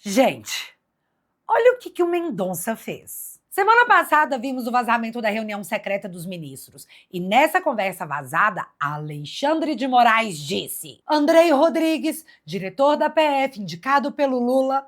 Gente, olha o que o Mendonça fez. Semana passada vimos o vazamento da reunião secreta dos ministros. E nessa conversa vazada, Alexandre de Moraes disse: Andrei Rodrigues, diretor da PF, indicado pelo Lula,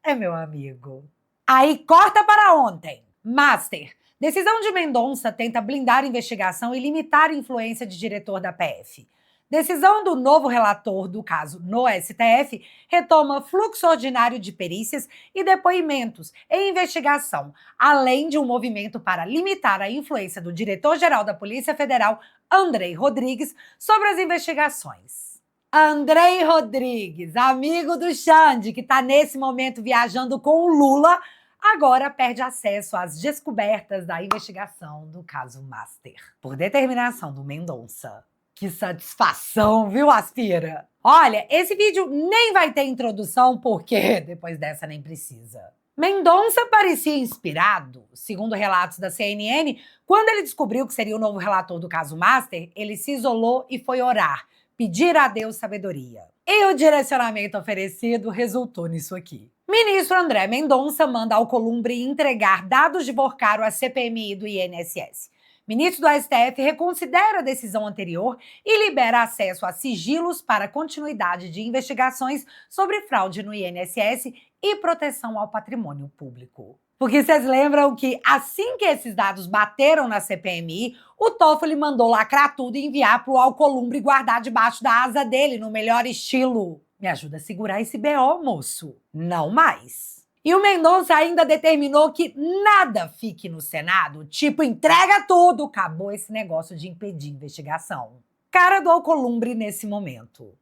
é meu amigo. Aí corta para ontem. Master. Decisão de Mendonça tenta blindar a investigação e limitar a influência de diretor da PF. Decisão do novo relator do caso no STF retoma fluxo ordinário de perícias e depoimentos em investigação, além de um movimento para limitar a influência do diretor-geral da Polícia Federal, Andrei Rodrigues, sobre as investigações. Andrei Rodrigues, amigo do Xande, que está nesse momento viajando com o Lula, agora perde acesso às descobertas da investigação do caso Master, por determinação do Mendonça. Que satisfação, viu, Aspira? Olha, esse vídeo nem vai ter introdução, porque depois dessa nem precisa. Mendonça parecia inspirado, segundo relatos da CNN, quando ele descobriu que seria o novo relator do caso Master, ele se isolou e foi orar, pedir a Deus sabedoria. E o direcionamento oferecido resultou nisso aqui. Ministro André Mendonça manda Alcolumbre entregar dados de Vorcaro à CPMI do INSS. Ministro do STF reconsidera a decisão anterior e libera acesso a sigilos para continuidade de investigações sobre fraude no INSS e proteção ao patrimônio público. Porque vocês lembram que assim que esses dados bateram na CPMI, o Toffoli mandou lacrar tudo e enviar para o Alcolumbre guardar debaixo da asa dele, no melhor estilo. Me ajuda a segurar esse BO, moço. Não mais. E o Mendonça ainda determinou que nada fique no Senado, tipo, entrega tudo, acabou esse negócio de impedir investigação. Cara do Alcolumbre nesse momento.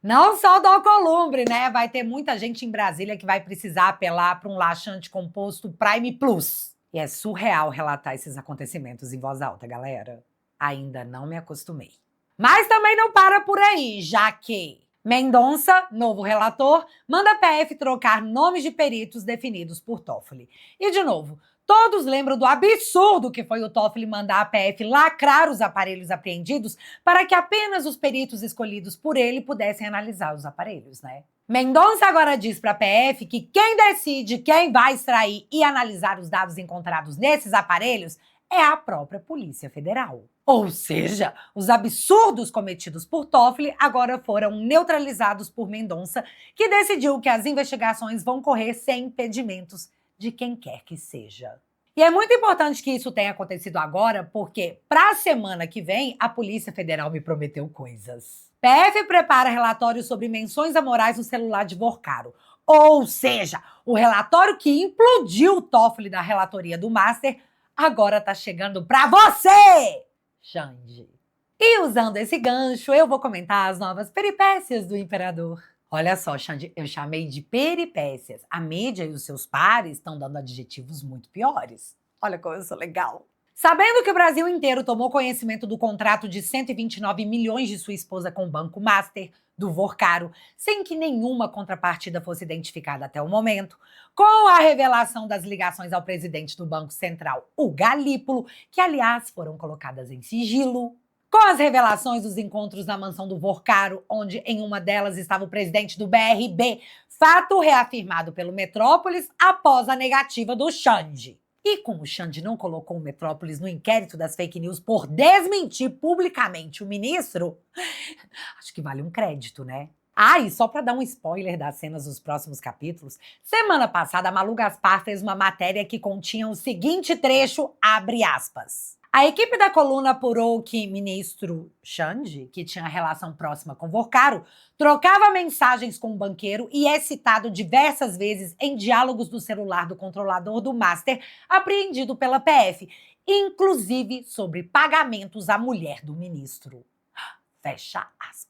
Não só do Alcolumbre, né? Vai ter muita gente em Brasília que vai precisar apelar para um laxante composto Prime Plus. E é surreal relatar esses acontecimentos em voz alta, galera. Ainda não me acostumei. Mas também não para por aí, já que Mendonça, novo relator, manda a PF trocar nomes de peritos definidos por Toffoli. E, de novo, todos lembram do absurdo que foi o Toffoli mandar a PF lacrar os aparelhos apreendidos para que apenas os peritos escolhidos por ele pudessem analisar os aparelhos, né? Mendonça agora diz para a PF que quem decide quem vai extrair e analisar os dados encontrados nesses aparelhos é a própria Polícia Federal. Ou seja, os absurdos cometidos por Toffoli agora foram neutralizados por Mendonça, que decidiu que as investigações vão correr sem impedimentos de quem quer que seja. E é muito importante que isso tenha acontecido agora, porque para a semana que vem a Polícia Federal me prometeu coisas. PF prepara relatório sobre menções amorais no celular de Vorcaro. Ou seja, o relatório que implodiu o Toffoli da relatoria do Master agora tá chegando pra você, Xande. E usando esse gancho, eu vou comentar as novas peripécias do imperador. Olha só, Xande, eu chamei de peripécias. A mídia e os seus pares estão dando adjetivos muito piores. Olha como eu sou legal. Sabendo que o Brasil inteiro tomou conhecimento do contrato de 129 milhões de sua esposa com o Banco Master, do Vorcaro, sem que nenhuma contrapartida fosse identificada até o momento, com a revelação das ligações ao presidente do Banco Central, o Galípolo, que, aliás, foram colocadas em sigilo, com as revelações dos encontros na mansão do Vorcaro, onde em uma delas estava o presidente do BRB, fato reafirmado pelo Metrópolis após a negativa do Xande. E como o Xande não colocou o Metrópolis no inquérito das fake news por desmentir publicamente o ministro, acho que vale um crédito, né? Ah, e só para dar um spoiler das cenas dos próximos capítulos, semana passada a Malu Gaspar fez uma matéria que continha o seguinte trecho, abre aspas. A equipe da coluna apurou que ministro Xande, que tinha relação próxima com Vorcaro, trocava mensagens com o banqueiro e é citado diversas vezes em diálogos do celular do controlador do Master, apreendido pela PF, inclusive sobre pagamentos à mulher do ministro. Fecha aspas.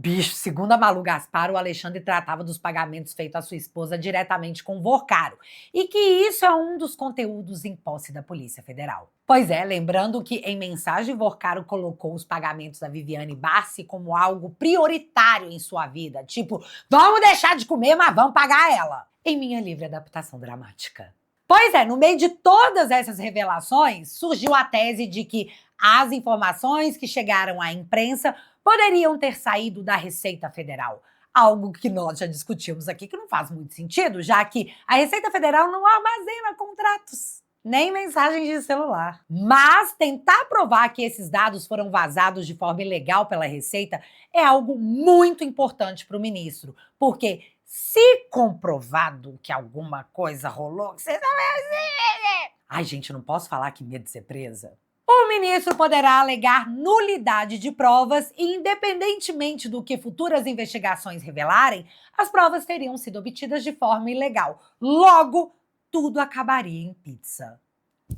Bicho, segundo a Malu Gaspar, o Alexandre tratava dos pagamentos feitos à sua esposa diretamente com o Vorcaro, e que isso é um dos conteúdos em posse da Polícia Federal. Pois é, lembrando que em mensagem Vorcaro colocou os pagamentos da Viviane Bassi como algo prioritário em sua vida, tipo, vamos deixar de comer, mas vamos pagar ela, em minha livre adaptação dramática. Pois é, no meio de todas essas revelações, surgiu a tese de que as informações que chegaram à imprensa poderiam ter saído da Receita Federal. Algo que nós já discutimos aqui que não faz muito sentido, já que a Receita Federal não armazena contratos, nem mensagens de celular. Mas tentar provar que esses dados foram vazados de forma ilegal pela Receita é algo muito importante para o ministro, porque se comprovado que alguma coisa rolou, você não vai ser. Ai, gente, não posso falar que medo de ser presa. O ministro poderá alegar nulidade de provas e, independentemente do que futuras investigações revelarem, as provas teriam sido obtidas de forma ilegal. Logo, tudo acabaria em pizza.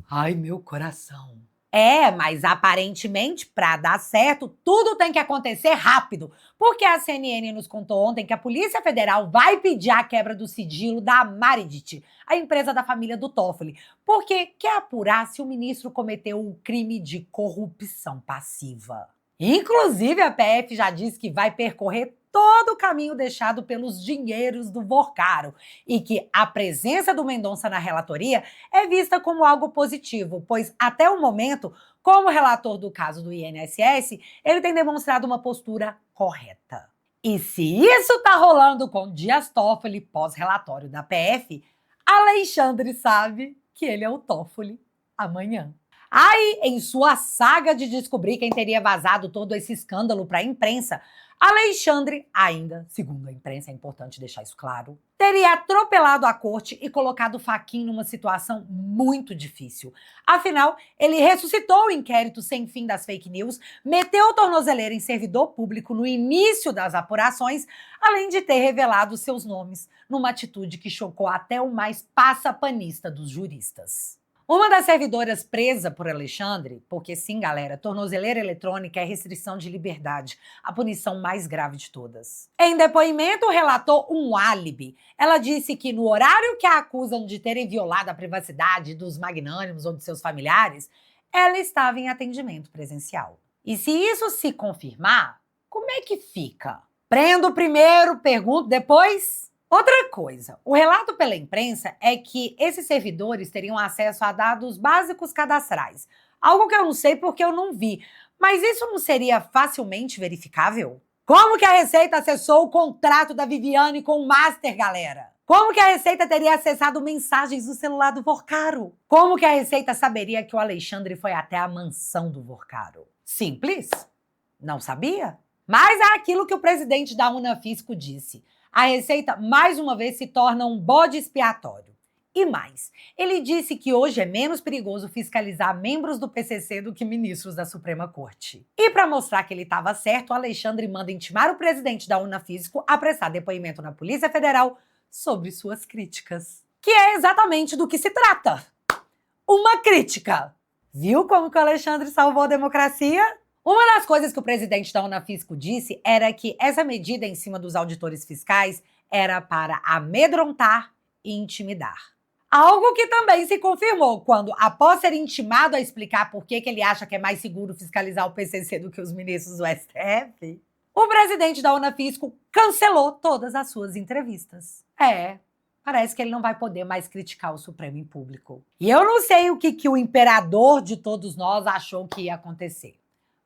Ai, meu coração. Mas aparentemente, para dar certo, tudo tem que acontecer rápido, porque a CNN nos contou ontem que a Polícia Federal vai pedir a quebra do sigilo da Meredith, a empresa da família do Toffoli, porque quer apurar se o ministro cometeu o crime de corrupção passiva. Inclusive, a PF já disse que vai percorrer todo o caminho deixado pelos dinheiros do Vorcaro e que a presença do Mendonça na relatoria é vista como algo positivo, pois até o momento, como relator do caso do INSS, ele tem demonstrado uma postura correta. E se isso tá rolando com Dias Toffoli pós-relatório da PF, Alexandre sabe que ele é o Toffoli amanhã. Aí, em sua saga de descobrir quem teria vazado todo esse escândalo para a imprensa, Alexandre, ainda, segundo a imprensa, é importante deixar isso claro, teria atropelado a corte e colocado Fachin numa situação muito difícil. Afinal, ele ressuscitou o inquérito sem fim das fake news, meteu tornozeleira em servidor público no início das apurações, além de ter revelado seus nomes, numa atitude que chocou até o mais passapanista dos juristas. Uma das servidoras presa por Alexandre, porque sim, galera, tornozeleira eletrônica é restrição de liberdade, a punição mais grave de todas. Em depoimento, relatou um álibi. Ela disse que no horário que a acusam de terem violado a privacidade dos magnânimos ou de seus familiares, ela estava em atendimento presencial. E se isso se confirmar, como é que fica? Prendo primeiro, pergunto depois? Outra coisa, o relato pela imprensa é que esses servidores teriam acesso a dados básicos cadastrais. Algo que eu não sei porque eu não vi. Mas isso não seria facilmente verificável? Como que a Receita acessou o contrato da Viviane com o Master, galera? Como que a Receita teria acessado mensagens do celular do Vorcaro? Como que a Receita saberia que o Alexandre foi até a mansão do Vorcaro? Simples? Não sabia? Mas é aquilo que o presidente da Unafisco disse. A Receita, mais uma vez, se torna um bode expiatório. E mais, ele disse que hoje é menos perigoso fiscalizar membros do PCC do que ministros da Suprema Corte. E para mostrar que ele estava certo, o Alexandre manda intimar o presidente da Unafisco a prestar depoimento na Polícia Federal sobre suas críticas. Que é exatamente do que se trata. Uma crítica. Viu como que o Alexandre salvou a democracia? Uma das coisas que o presidente da Unafisco disse era que essa medida em cima dos auditores fiscais era para amedrontar e intimidar. Algo que também se confirmou quando, após ser intimado a explicar por que ele acha que é mais seguro fiscalizar o PCC do que os ministros do STF, o presidente da Unafisco cancelou todas as suas entrevistas. Parece que ele não vai poder mais criticar o Supremo em público. E eu não sei o que o imperador de todos nós achou que ia acontecer.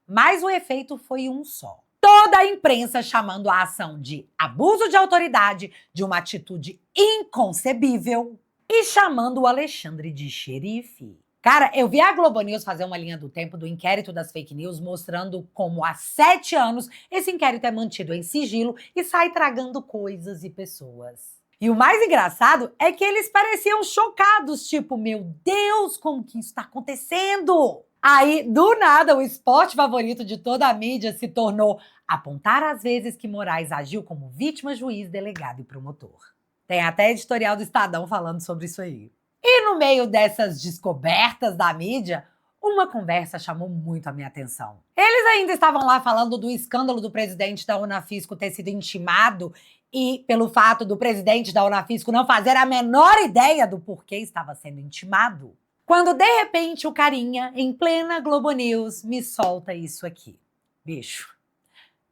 Mas o efeito foi um só. Toda a imprensa chamando a ação de abuso de autoridade, de uma atitude inconcebível, e chamando o Alexandre de xerife. Cara, eu vi a Globo News fazer uma linha do tempo do inquérito das fake news, mostrando como há 7 anos esse inquérito é mantido em sigilo e sai tragando coisas e pessoas. E o mais engraçado é que eles pareciam chocados, tipo, meu Deus, como que isso está acontecendo? Aí, do nada, o esporte favorito de toda a mídia se tornou apontar as vezes que Moraes agiu como vítima, juiz, delegado e promotor. Tem até editorial do Estadão falando sobre isso aí. E no meio dessas descobertas da mídia, uma conversa chamou muito a minha atenção. Eles ainda estavam lá falando do escândalo do presidente da Unafisco ter sido intimado e pelo fato do presidente da Unafisco não fazer a menor ideia do porquê estava sendo intimado. Quando, de repente, o carinha, em plena Globo News, me solta isso aqui. Bicho,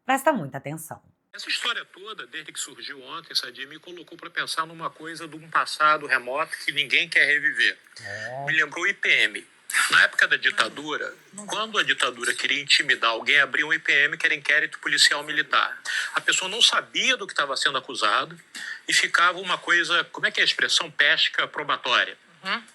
presta muita atenção. Essa história toda, desde que surgiu ontem, Sadia, me colocou para pensar numa coisa de um passado remoto que ninguém quer reviver. Me lembrou o IPM. Na época da ditadura, quando a ditadura queria intimidar alguém, abria um IPM, que era inquérito policial militar. A pessoa não sabia do que estava sendo acusado e ficava uma coisa, como é que é a expressão? Pesca probatória.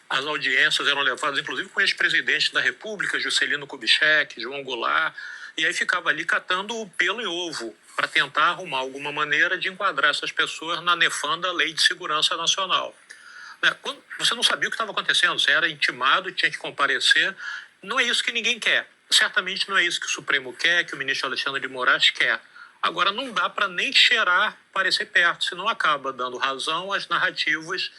As audiências eram levadas, inclusive, com o ex-presidente da República, Juscelino Kubitschek, João Goulart, e aí ficava ali catando o pelo em ovo para tentar arrumar alguma maneira de enquadrar essas pessoas na nefanda Lei de Segurança Nacional. Quando você não sabia o que estava acontecendo, você era intimado, tinha que comparecer. Não é isso que ninguém quer. Certamente não é isso que o Supremo quer, que o ministro Alexandre de Moraes quer. Agora, não dá para nem cheirar parecer perto, senão acaba dando razão às narrativas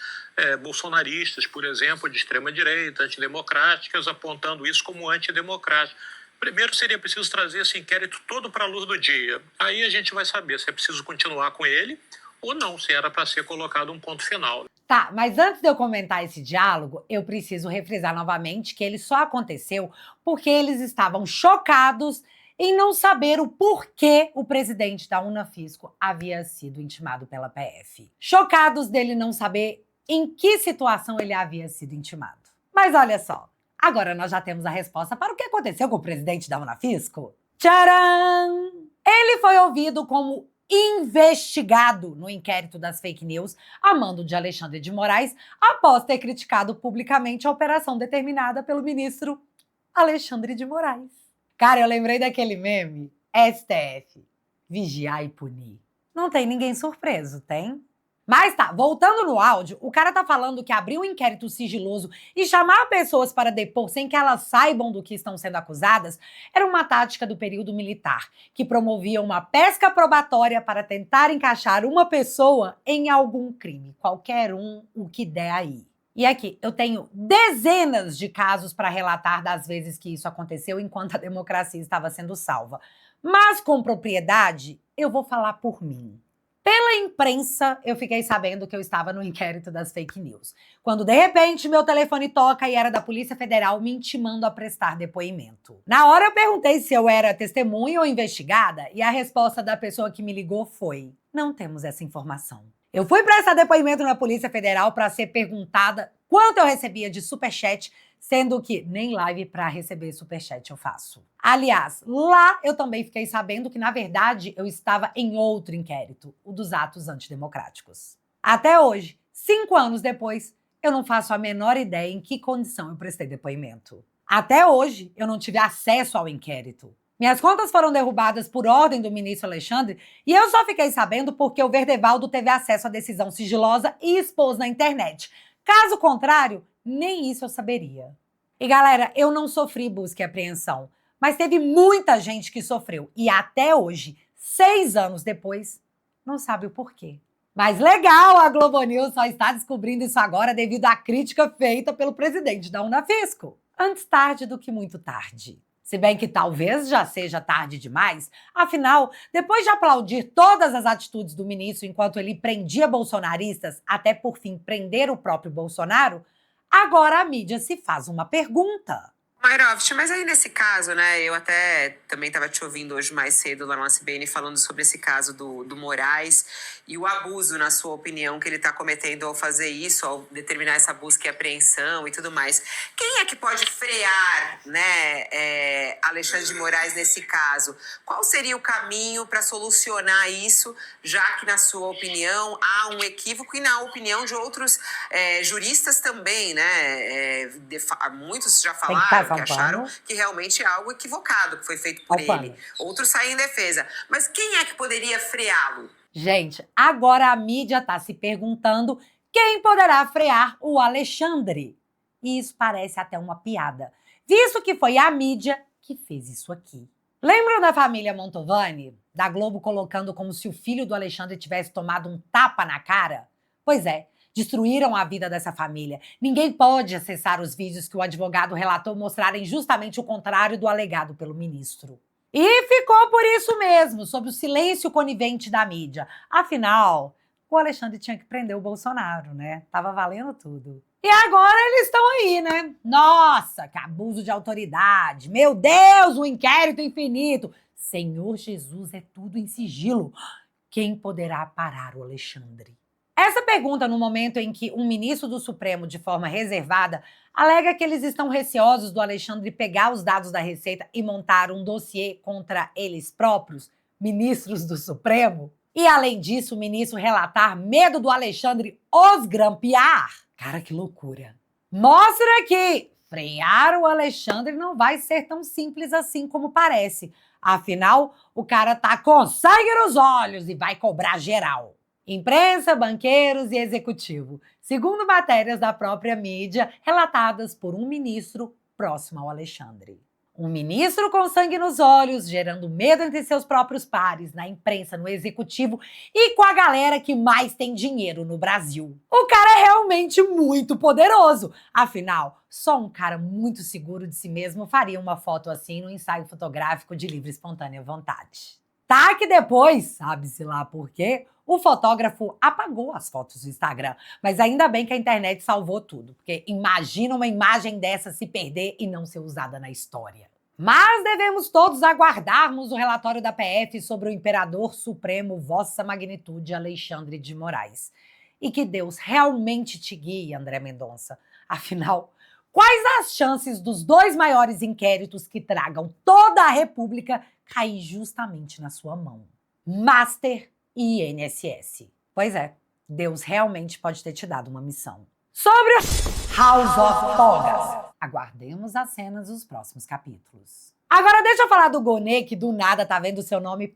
bolsonaristas, por exemplo, de extrema-direita, antidemocráticas, apontando isso como antidemocrático. Primeiro, seria preciso trazer esse inquérito todo para a luz do dia. Aí a gente vai saber se é preciso continuar com ele ou não, se era para ser colocado um ponto final. Tá, mas antes de eu comentar esse diálogo, eu preciso refrisar novamente que ele só aconteceu porque eles estavam chocados em não saber o porquê o presidente da Unafisco havia sido intimado pela PF. Chocados dele não saber em que situação ele havia sido intimado. Mas olha só, agora nós já temos a resposta para o que aconteceu com o presidente da Unafisco. Tcharam! Ele foi ouvido como investigado no inquérito das fake news a mando de Alexandre de Moraes, após ter criticado publicamente a operação determinada pelo ministro Alexandre de Moraes. Cara, eu lembrei daquele meme, STF, vigiar e punir. Não tem ninguém surpreso, tem? Mas tá, voltando no áudio, o cara tá falando que abrir um inquérito sigiloso e chamar pessoas para depor sem que elas saibam do que estão sendo acusadas era uma tática do período militar, que promovia uma pesca probatória para tentar encaixar uma pessoa em algum crime, qualquer um, o que der aí. E aqui, eu tenho dezenas de casos para relatar das vezes que isso aconteceu enquanto a democracia estava sendo salva. Mas com propriedade, eu vou falar por mim. Pela imprensa, eu fiquei sabendo que eu estava no inquérito das fake news, quando de repente meu telefone toca e era da Polícia Federal me intimando a prestar depoimento. Na hora eu perguntei se eu era testemunha ou investigada e a resposta da pessoa que me ligou foi: não temos essa informação. Eu fui prestar depoimento na Polícia Federal para ser perguntada quanto eu recebia de superchat, sendo que nem live para receber superchat eu faço. Aliás, lá eu também fiquei sabendo que, na verdade, eu estava em outro inquérito, o dos atos antidemocráticos. Até hoje, 5 anos depois, eu não faço a menor ideia em que condição eu prestei depoimento. Até hoje, eu não tive acesso ao inquérito. Minhas contas foram derrubadas por ordem do ministro Alexandre e eu só fiquei sabendo porque o Verdevaldo teve acesso à decisão sigilosa e expôs na internet. Caso contrário, nem isso eu saberia. E galera, eu não sofri busca e apreensão, mas teve muita gente que sofreu e até hoje, 6 anos depois, não sabe o porquê. Mas legal, a Globo News só está descobrindo isso agora devido à crítica feita pelo presidente da Unafisco. Antes tarde do que muito tarde. Se bem que talvez já seja tarde demais, afinal, depois de aplaudir todas as atitudes do ministro enquanto ele prendia bolsonaristas, até por fim prender o próprio Bolsonaro, agora a mídia se faz uma pergunta. Mairovich, mas aí nesse caso, né, eu até também estava te ouvindo hoje mais cedo lá no SBN falando sobre esse caso do Moraes e o abuso, na sua opinião, que ele está cometendo ao fazer isso, ao determinar essa busca e apreensão e tudo mais. Quem é que pode frear, né, Alexandre de Moraes nesse caso? Qual seria o caminho para solucionar isso, já que, na sua opinião, há um equívoco e na opinião de outros juristas também, né? Muitos já falaram que acharam que realmente é algo equivocado que foi feito por ele. Outros saem em defesa. Mas quem é que poderia freá-lo? Gente, agora a mídia tá se perguntando quem poderá frear o Alexandre. E isso parece até uma piada, visto que foi a mídia que fez isso aqui. Lembram da família Mantovani? Da Globo colocando como se o filho do Alexandre tivesse tomado um tapa na cara? Pois é. Destruíram a vida dessa família. Ninguém pode acessar os vídeos que o advogado relatou mostrarem justamente o contrário do alegado pelo ministro. E ficou por isso mesmo, sob o silêncio conivente da mídia. Afinal, o Alexandre tinha que prender o Bolsonaro, né? Tava valendo tudo. E agora eles estão aí, né? Nossa, que abuso de autoridade. Meu Deus, um inquérito infinito. Senhor Jesus, é tudo em sigilo. Quem poderá parar o Alexandre? Essa pergunta, no momento em que um ministro do Supremo, de forma reservada, alega que eles estão receosos do Alexandre pegar os dados da Receita e montar um dossiê contra eles próprios, ministros do Supremo, e, além disso, o ministro relatar medo do Alexandre os grampear. Cara, que loucura. Mostra que frear o Alexandre não vai ser tão simples assim como parece. Afinal, o cara tá com sangue nos olhos e vai cobrar geral. Imprensa, banqueiros e executivo, segundo matérias da própria mídia relatadas por um ministro próximo ao Alexandre. Um ministro com sangue nos olhos, gerando medo entre seus próprios pares, na imprensa, no executivo e com a galera que mais tem dinheiro no Brasil. O cara é realmente muito poderoso. Afinal, só um cara muito seguro de si mesmo faria uma foto assim no ensaio fotográfico de livre e espontânea vontade. Tá que depois, sabe-se lá por quê, o fotógrafo apagou as fotos do Instagram. Mas ainda bem que a internet salvou tudo, porque imagina uma imagem dessa se perder e não ser usada na história. Mas devemos todos aguardarmos o relatório da PF sobre o Imperador Supremo Vossa Magnitude Alexandre de Moraes. E que Deus realmente te guie, André Mendonça. Afinal, quais as chances dos dois maiores inquéritos que tragam toda a República cair justamente na sua mão? Master e INSS. Pois é, Deus realmente pode ter te dado uma missão. Sobre o House of Togas. Aguardemos as cenas dos próximos capítulos. Agora deixa eu falar do Gonê, que do nada tá vendo seu nome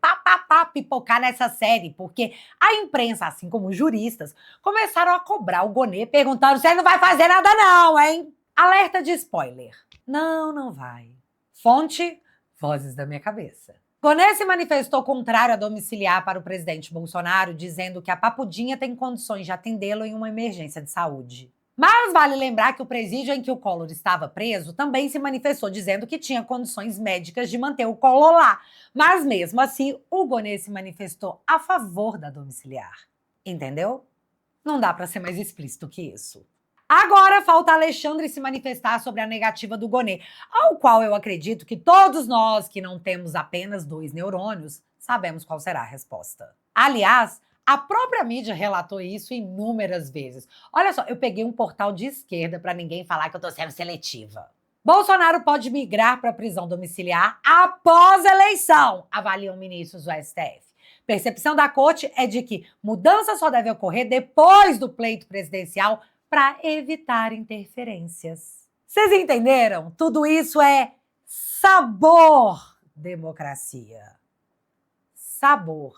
pipocar nessa série, porque a imprensa, assim como os juristas, começaram a cobrar o Gonê, perguntando se ele não vai fazer nada não, hein? Alerta de spoiler. Não vai. Fonte, vozes da minha cabeça. Gonê se manifestou contrário a domiciliar para o presidente Bolsonaro, dizendo que a Papudinha tem condições de atendê-lo em uma emergência de saúde. Mas vale lembrar que o presídio em que o Collor estava preso também se manifestou dizendo que tinha condições médicas de manter o Collor lá. Mas mesmo assim, o Gonê se manifestou a favor da domiciliar. Entendeu? Não dá para ser mais explícito que isso. Agora falta Alexandre se manifestar sobre a negativa do Gonê, ao qual eu acredito que todos nós que não temos apenas 2 neurônios sabemos qual será a resposta. Aliás, a própria mídia relatou isso inúmeras vezes. Olha só, eu peguei um portal de esquerda para ninguém falar que eu tô sendo seletiva. Bolsonaro pode migrar para prisão domiciliar após a eleição, avaliam ministros do STF. Percepção da corte é de que mudança só deve ocorrer depois do pleito presidencial para evitar interferências. Vocês entenderam? Tudo isso é sabor democracia. Sabor.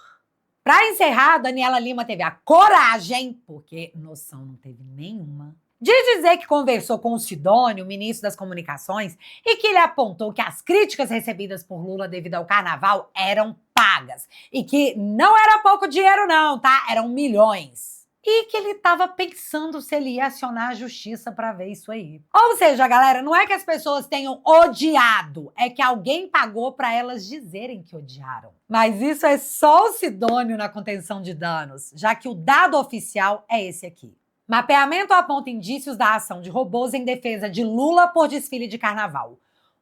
Para encerrar, Daniela Lima teve a coragem, porque noção não teve nenhuma, de dizer que conversou com o Sidônio, ministro das Comunicações, e que ele apontou que as críticas recebidas por Lula devido ao carnaval eram pagas. E que não era pouco dinheiro não, tá? Eram milhões. E que ele estava pensando se ele ia acionar a justiça para ver isso aí. Ou seja, galera, não é que as pessoas tenham odiado, é que alguém pagou para elas dizerem que odiaram. Mas isso é só o Sidônio na contenção de danos, já que o dado oficial é esse aqui. Mapeamento aponta indícios da ação de robôs em defesa de Lula por desfile de carnaval.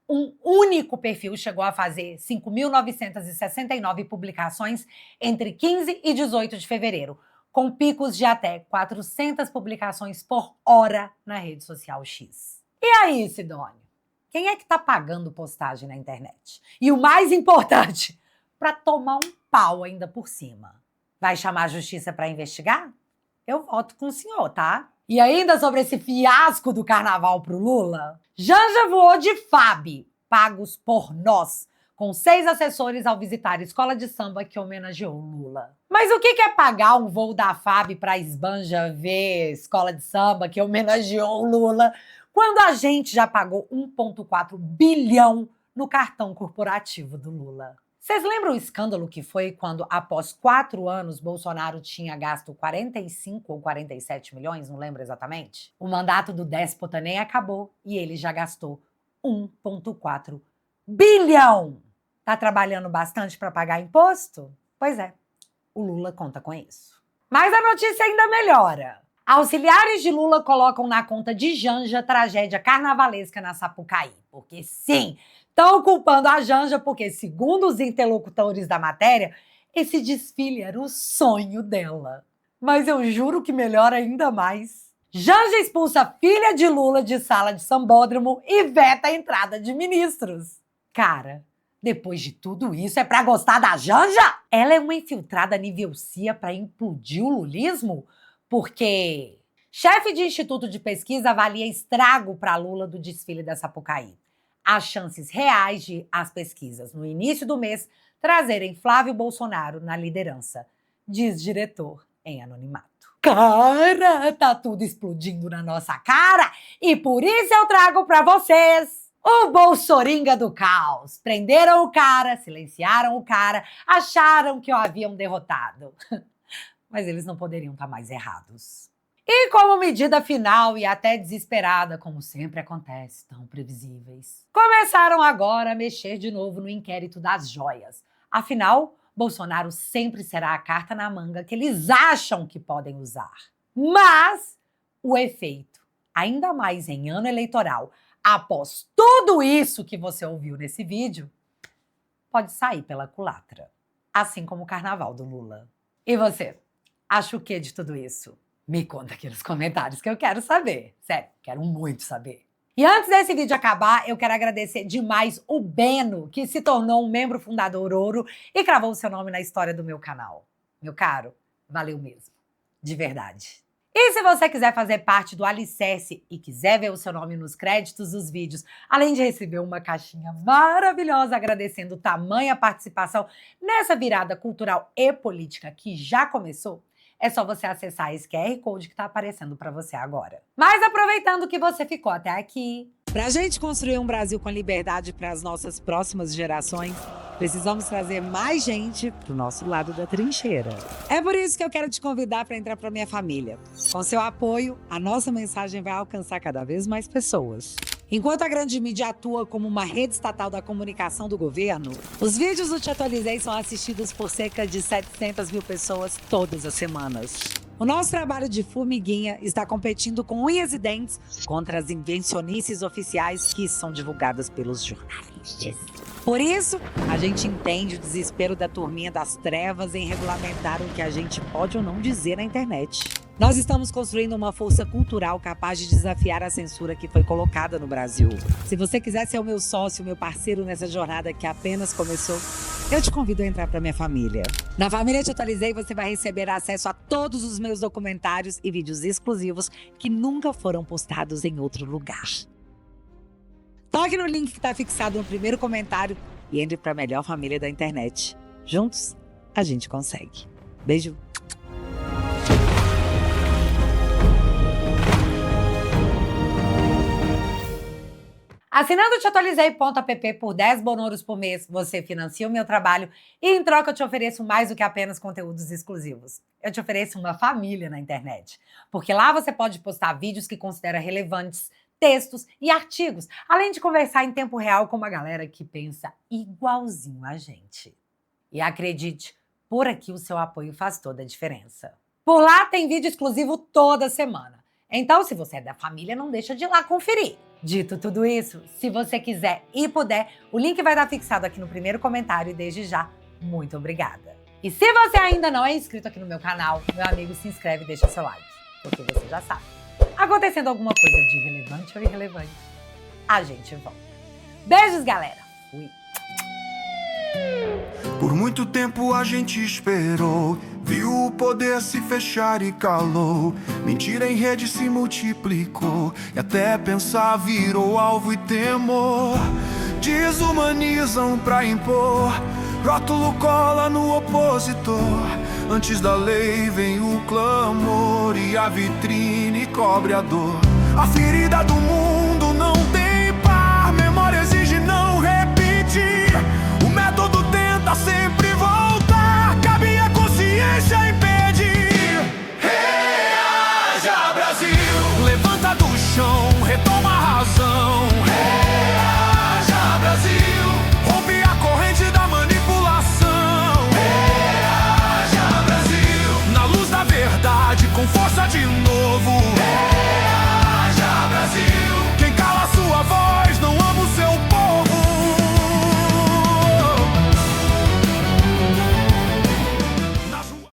Um único perfil chegou a fazer 5.969 publicações entre 15 e 18 de fevereiro, com picos de até 400 publicações por hora na rede social X. E aí, Sidônio? Quem é que tá pagando postagem na internet? E o mais importante, para tomar um pau ainda por cima. Vai chamar a justiça para investigar? Eu voto com o senhor, tá? E ainda sobre esse fiasco do carnaval pro Lula, Janja voou de FAB, pagos por nós, com 6 assessores ao visitar a escola de samba que homenageou Lula. Mas o que é pagar um voo da FAB para Esbanja ver escola de samba que homenageou Lula, quando a gente já pagou 1,4 bilhão no cartão corporativo do Lula? Vocês lembram o escândalo que foi quando, após 4 anos, Bolsonaro tinha gasto 45 ou 47 milhões, não lembro exatamente? O mandato do déspota nem acabou e ele já gastou 1,4 bilhão! Tá trabalhando bastante para pagar imposto? Pois é, o Lula conta com isso. Mas a notícia ainda melhora. Auxiliares de Lula colocam na conta de Janja tragédia carnavalesca na Sapucaí. Porque sim, estão culpando a Janja porque, segundo os interlocutores da matéria, esse desfile era o sonho dela. Mas eu juro que melhora ainda mais. Janja expulsa filha de Lula de sala de sambódromo e veta a entrada de ministros. Cara, depois de tudo isso, é pra gostar da Janja? Ela é uma infiltrada nível CIA pra implodir o lulismo? Porque chefe de instituto de pesquisa avalia estrago pra Lula do desfile da Sapucaí. Há chances reais de as pesquisas, no início do mês, trazerem Flávio Bolsonaro na liderança, diz diretor em anonimato. Cara, tá tudo explodindo na nossa cara e por isso eu trago pra vocês o Bolsoringa do caos. Prenderam o cara, silenciaram o cara, acharam que o haviam derrotado. Mas eles não poderiam estar mais errados. E como medida final e até desesperada, como sempre acontece, tão previsíveis, começaram agora a mexer de novo no inquérito das joias. Afinal, Bolsonaro sempre será a carta na manga que eles acham que podem usar. Mas o efeito, ainda mais em ano eleitoral, após tudo isso que você ouviu nesse vídeo, pode sair pela culatra. Assim como o carnaval do Lula. E você, acha o que de tudo isso? Me conta aqui nos comentários que eu quero saber. Sério, quero muito saber. E antes desse vídeo acabar, eu quero agradecer demais o Beno, que se tornou um membro fundador ouro e cravou o seu nome na história do meu canal. Meu caro, valeu mesmo. De verdade. E se você quiser fazer parte do Alicerce e quiser ver o seu nome nos créditos dos vídeos, além de receber uma caixinha maravilhosa agradecendo tamanha participação nessa virada cultural e política que já começou, é só você acessar esse QR Code que tá aparecendo para você agora. Mas aproveitando que você ficou até aqui, pra gente construir um Brasil com liberdade para as nossas próximas gerações, precisamos trazer mais gente pro nosso lado da trincheira. É por isso que eu quero te convidar para entrar pra minha família. Com seu apoio, a nossa mensagem vai alcançar cada vez mais pessoas. Enquanto a grande mídia atua como uma rede estatal da comunicação do governo, os vídeos do Te Atualizei são assistidos por cerca de 700 mil pessoas todas as semanas. O nosso trabalho de formiguinha está competindo com unhas e dentes contra as invencionices oficiais que são divulgadas pelos jornalistas. Por isso, a gente entende o desespero da turminha das trevas em regulamentar o que a gente pode ou não dizer na internet. Nós estamos construindo uma força cultural capaz de desafiar a censura que foi colocada no Brasil. Se você quiser ser o meu sócio, meu parceiro nessa jornada que apenas começou, eu te convido a entrar para minha família. Na família Te Atualizei, você vai receber acesso a todos os meus documentários e vídeos exclusivos que nunca foram postados em outro lugar. Toque no link que está fixado no primeiro comentário e entre para a melhor família da internet. Juntos, a gente consegue. Beijo! Assinando o teatualizei.app por 10 bonouros por mês, você financia o meu trabalho e em troca eu te ofereço mais do que apenas conteúdos exclusivos. Eu te ofereço uma família na internet, porque lá você pode postar vídeos que considera relevantes, textos e artigos, além de conversar em tempo real com uma galera que pensa igualzinho a gente. E acredite, por aqui o seu apoio faz toda a diferença. Por lá tem vídeo exclusivo toda semana. Então, se você é da família, não deixa de ir lá conferir. Dito tudo isso, se você quiser e puder, o link vai estar fixado aqui no primeiro comentário e desde já, muito obrigada. E se você ainda não é inscrito aqui no meu canal, meu amigo, se inscreve e deixa seu like, porque você já sabe. Acontecendo alguma coisa de relevante ou irrelevante, a gente volta. Beijos, galera! Fui! Por muito tempo a gente esperou, viu o poder se fechar e calou. Mentira em rede se multiplicou e até pensar virou alvo e temor. Desumanizam pra impor, rótulo cola no opositor. Antes da lei vem o clamor e a vitrine cobre a dor. A ferida do mundo não tem par, memória exige não repetir.